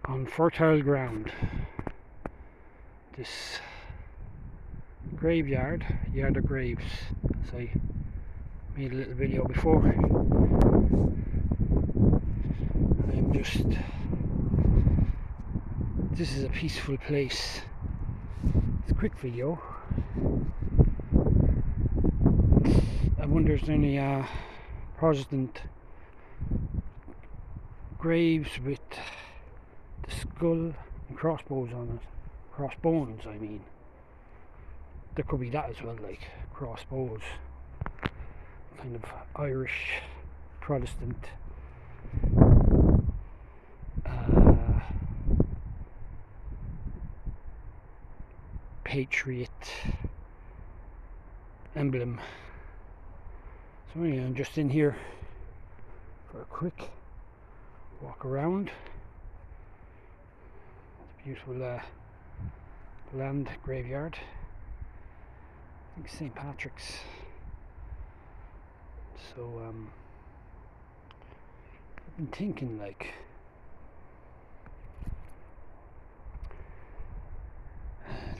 on fertile ground. This graveyard, yard of graves, as I made a little video before. This is a peaceful place. It's a quick video. I wonder if there's any Protestant graves with the skull and crossbones on it. Crossbones, I mean. There could be that as well, like crossbones. Kind of Irish Protestant patriot emblem. So anyway, I'm just in here for a quick walk around. It's a beautiful land graveyard. I think St. Patrick's. So I've been thinking, like,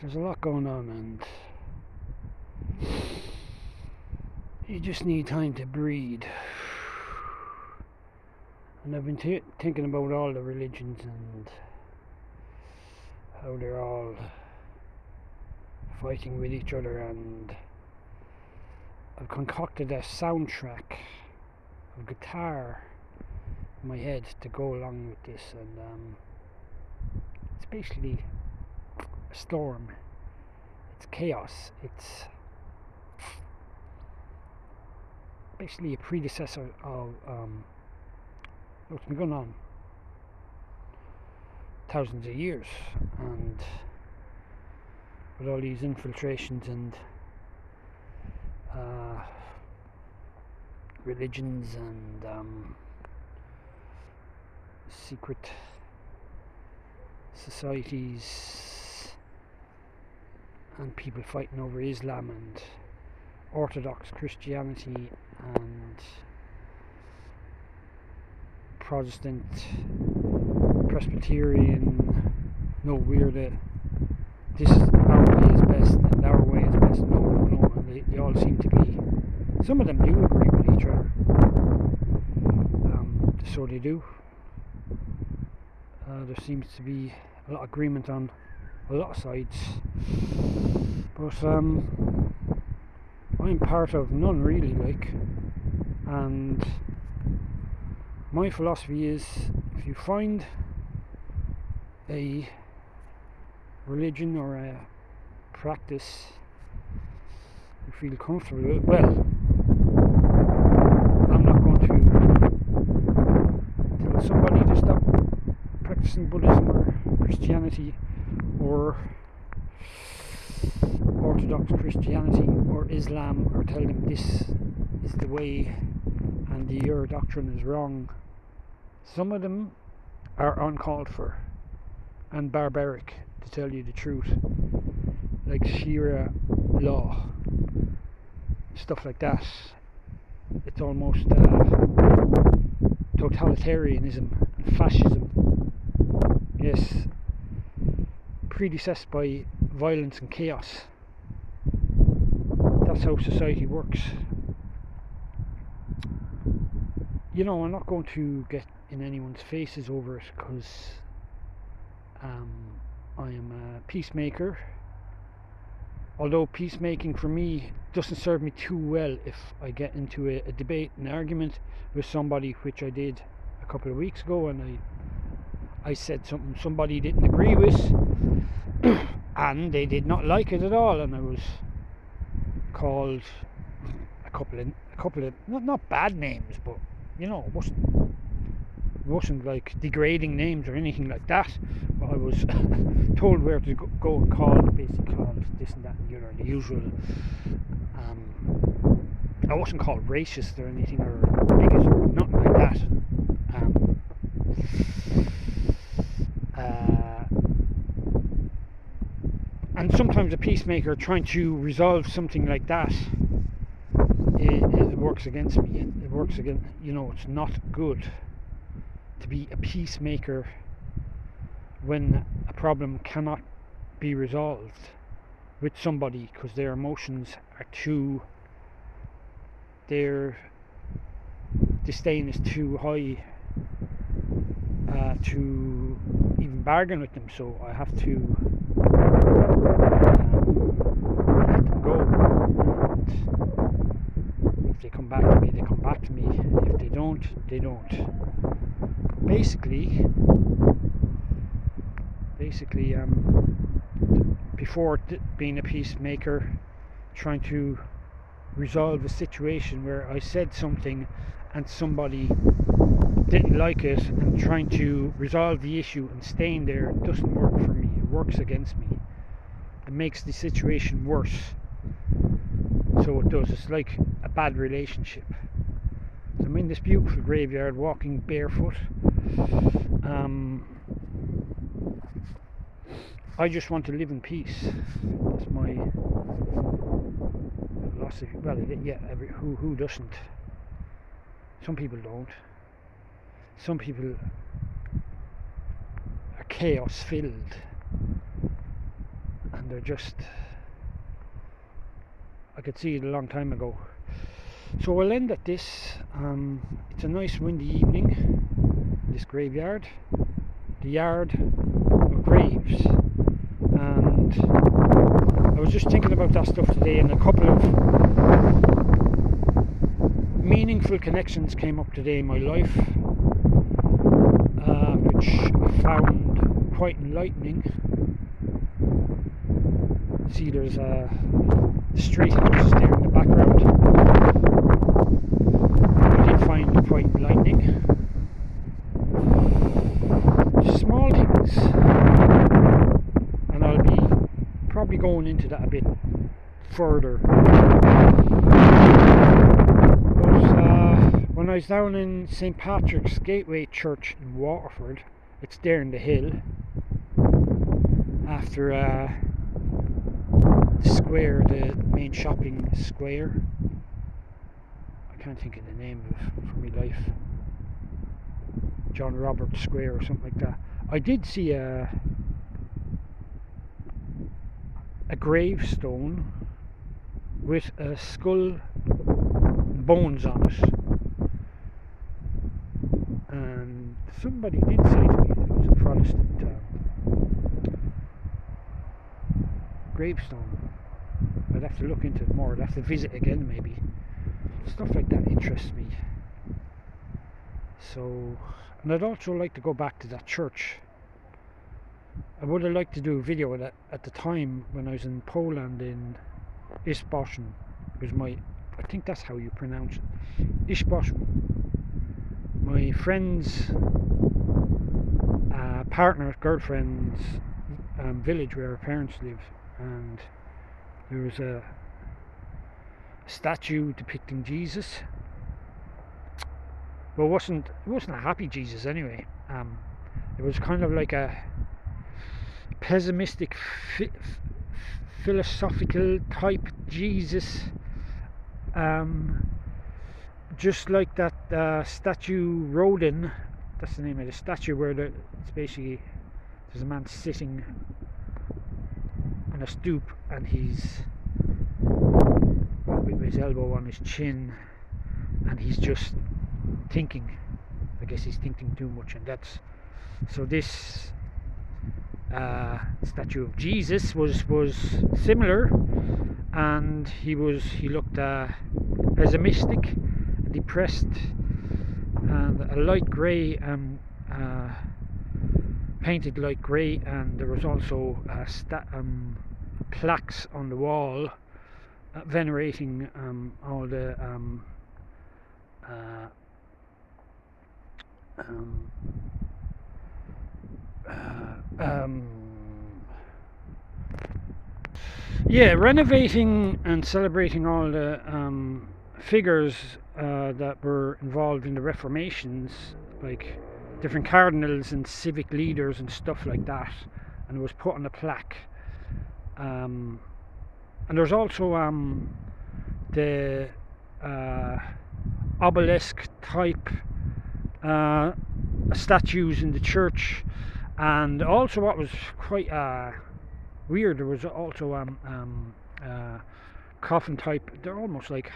there's a lot going on and you just need time to breathe. And I've been thinking about all the religions and how they're all fighting with each other, and I've concocted a soundtrack of guitar in my head to go along with this, and it's basically a storm. It's chaos. It's basically a predecessor of what's been going on thousands of years, and with all these infiltrations and religions and secret societies and people fighting over Islam and Orthodox Christianity and Protestant, Presbyterian. No, we're this is our way is best and our way is best. No, and they all seem to be. Some of them do agree with each other. So they do. There seems to be a lot of agreement on a lot of sides, but I'm part of none really, like, and my philosophy is, if you find a religion or a practice you feel comfortable with, well, I'm not going to tell somebody to stop practicing Buddhism or Christianity or Orthodox Christianity or Islam, or tell them this is the way and your doctrine is wrong. Some of them are uncalled for and barbaric, to tell you the truth, like Sharia law, stuff like that. It's almost totalitarianism and fascism. Yes, predecessed by violence and chaos. That's how society works. You know, I'm not going to get in anyone's faces over it, because I am a peacemaker. Although peacemaking for me doesn't serve me too well if I get into a debate, an argument with somebody, which I did a couple of weeks ago, and I said something somebody didn't agree with and they did not like it at all, and I was called a couple of not bad names, but you know, it wasn't like degrading names or anything like that, but I was told where to go and called, basically called this and that and the other, the usual. I wasn't called racist or anything, or bigot or nothing like that. And sometimes a peacemaker trying to resolve something like that, it works against me. It works against, you know, it's not good to be a peacemaker when a problem cannot be resolved with somebody because their emotions are their disdain is too high to even bargain with them, so I have to let them go. And if they come back to me, they come back to me. If they don't, they don't. Basically, before being a peacemaker, trying to resolve a situation where I said something and somebody didn't like it, and trying to resolve the issue and staying there doesn't work for me. It works against me. It makes the situation worse. So it does. It's like a bad relationship. So I'm in this beautiful graveyard walking barefoot. I just want to live in peace. That's my philosophy. Well, yeah, who doesn't? Some people don't. Some people are chaos filled, and they're just, I could see it a long time ago. So we'll end at this. It's a nice windy evening, this graveyard, the yard of graves, and I was just thinking about that stuff today, and a couple of meaningful connections came up today in my life, which I found quite enlightening. See, there's a street house there in the background. I did find it quite enlightening. Small things, and I'll be probably going into that a bit further. But when I was down in St. Patrick's Gateway Church in Waterford, it's there in the hill, after the square, the main shopping square. I can't think of the name of it for my life. John Roberts Square or something like that. I did see a gravestone with a skull and bones on it, and somebody did say to me that it was a Protestant gravestone. I'd have to look into it more. I'd have to visit again, maybe. Stuff like that interests me. So, and I'd also like to go back to that church. I would have liked to do a video of that at the time when I was in Poland, in Izboschen. It was I think that's how you pronounce it, Izboschen. My friend's girlfriend's village where her parents live, and there was a statue depicting Jesus. Well, it wasn't a happy Jesus anyway. It was kind of like a pessimistic, philosophical type Jesus, just like that statue Rodin. That's the name of the statue, where it's basically, there's a man sitting on a stoop, and he's with his elbow on his chin, and he's just thinking. I guess he's thinking too much, and that's so. This statue of Jesus was similar, and he looked pessimistic, depressed, and a light grey, painted light grey, and there was also plaques on the wall venerating all the renovating and celebrating all the figures that were involved in the Reformations, like different cardinals and civic leaders and stuff like that, and it was put on a plaque. And there's also the obelisk type statues in the church, And also, what was quite weird, there was also coffin type. They're almost like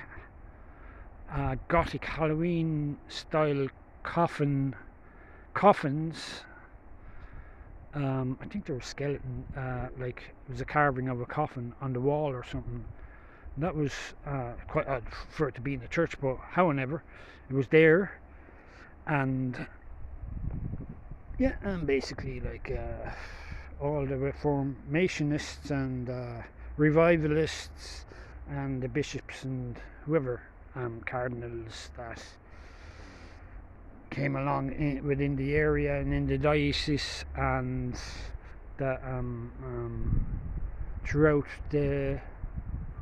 Gothic Halloween style coffins. I think there was skeleton, like it was a carving of a coffin on the wall or something. And that was quite odd for it to be in the church, but however, it was there. And yeah, and basically like all the reformationists and revivalists and the bishops and whoever, cardinals that came along within the area and in the diocese, and that throughout the,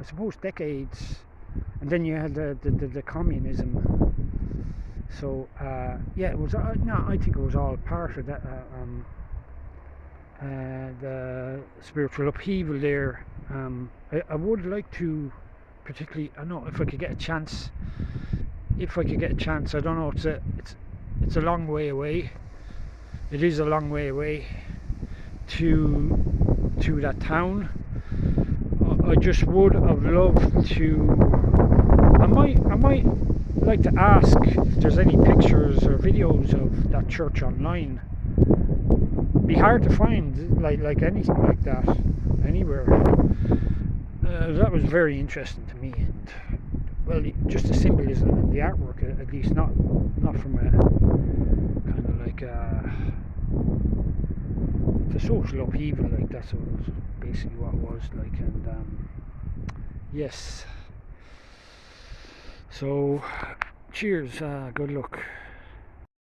I suppose, decades. And then you had the communism. So yeah, it was. No, I think it was all part of that. The spiritual upheaval there. I would like to, particularly, I know if I could get a chance. If I could get a chance, I don't know. It's a long way away. It is a long way away to that town. I just would have loved to. I might like to ask if there's any pictures or videos of that church online. Be hard to find, like anything like that anywhere. That was very interesting to me, and well, just the symbolism and the artwork, at least not from a kind of like the social upheaval, like that's basically what it was like. And yes, so cheers, good luck.